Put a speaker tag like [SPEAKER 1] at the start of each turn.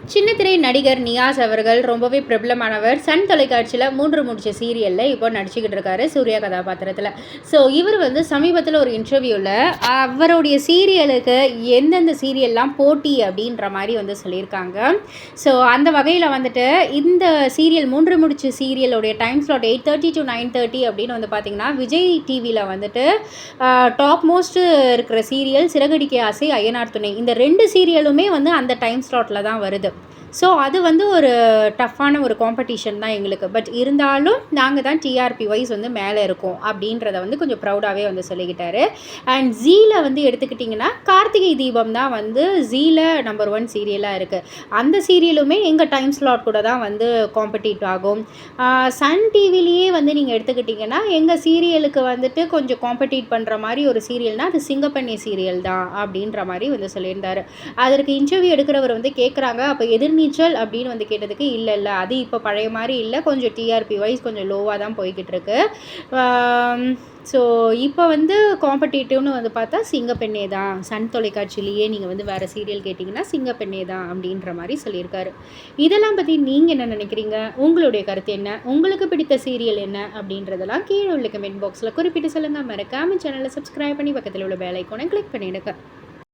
[SPEAKER 1] சின்னத்திரை நடிகர் நியாஸ் அவர்கள் ரொம்பவே பிரபலமானவர். சன் தொலைக்காட்சியில் 3 முடிச்ச சீரியலில் இப்போ நடிச்சுக்கிட்டு இருக்காரு சூர்யா கதாபாத்திரத்தில். ஸோ இவர் வந்து சமீபத்தில் ஒரு இன்டர்வியூவில் அவருடைய சீரியலுக்கு எந்தெந்த சீரியல்லாம் போட்டி அப்படின்ற மாதிரி வந்து சொல்லியிருக்காங்க. ஸோ அந்த வகையில் வந்துட்டு இந்த சீரியல் 3 முடிச்ச சீரியலுடைய டைம் ஸ்லாட் 8:30 to 9:30 அப்படின்னு வந்து பார்த்திங்கன்னா விஜய் டிவியில் வந்துட்டு டாப் மோஸ்ட்டு இருக்கிற சீரியல் சிறகடிக்க ஆசை, அய்யனார் துணை. இந்த 2 சீரியலுமே வந்து அந்த டைம் ஸ்லாட்டில் தான் வருது. ஸோ அது வந்து ஒரு டஃப்பான ஒரு காம்படிஷன் தான் எங்களுக்கு. பட் இருந்தாலும் நாங்கள் தான் டிஆர்பி வைஸ் வந்து மேலே இருக்கோம் அப்படின்றத வந்து கொஞ்சம் ப்ரௌடாகவே வந்து சொல்லிக்கிட்டாரு. அண்ட் ஜீல வந்து எடுத்துக்கிட்டிங்கன்னா கார்த்திகை தீபம் தான் வந்து ஜீல நம்பர் 1 சீரியலாக இருக்குது. அந்த சீரியலுமே எங்கள் டைம் ஸ்லாட் கூட தான் வந்து காம்படிட் ஆகும். சன் டிவிலேயே வந்து நீங்கள் எடுத்துக்கிட்டிங்கன்னா எங்கள் சீரியலுக்கு வந்துட்டு கொஞ்சம் காம்படிட் பண்ணுற மாதிரி ஒரு சீரியல்னால் அது சிங்கப்பண்ணி சீரியல் தான் அப்படின்ற மாதிரி வந்து சொல்லியிருந்தார். அதற்கு இன்டர்வியூ எடுக்கிறவர் வந்து கேட்குறாங்க, அப்போ எதிர்நீச்சல் அப்படின்னு வந்து கேட்டதுக்கு இல்லை அது இப்போ பழைய மாதிரி இல்லை, கொஞ்சம் டிஆர்பி வைஸ் கொஞ்சம் லோவாக தான் போய்கிட்டு இருக்கு. ஸோ இப்போ வந்து காம்படிட்டிவ்னு வந்து பார்த்தா சிங்கப்பெண்ணே தான். சன் தொலைக்காட்சியிலேயே நீங்கள் வந்து வேறு சீரியல் கேட்டிங்கன்னா சிங்கப்பெண்ணே தான் அப்படின்ற மாதிரி சொல்லியிருக்காரு. இதெல்லாம் பற்றி நீங்கள் என்ன நினைக்கிறீங்க? உங்களுடைய கருத்து என்ன? உங்களுக்கு பிடித்த சீரியல் என்ன அப்படின்றதெல்லாம் கீழே உள்ள கமெண்ட் பாக்ஸில் குறிப்பிட்டு சொல்லுங்கள். மறக்காமல் சேனலை சப்ஸ்கிரைப் பண்ணி பக்கத்தில் உள்ள பெல் ஐகானை கிளிக் பண்ணிவிடுங்க.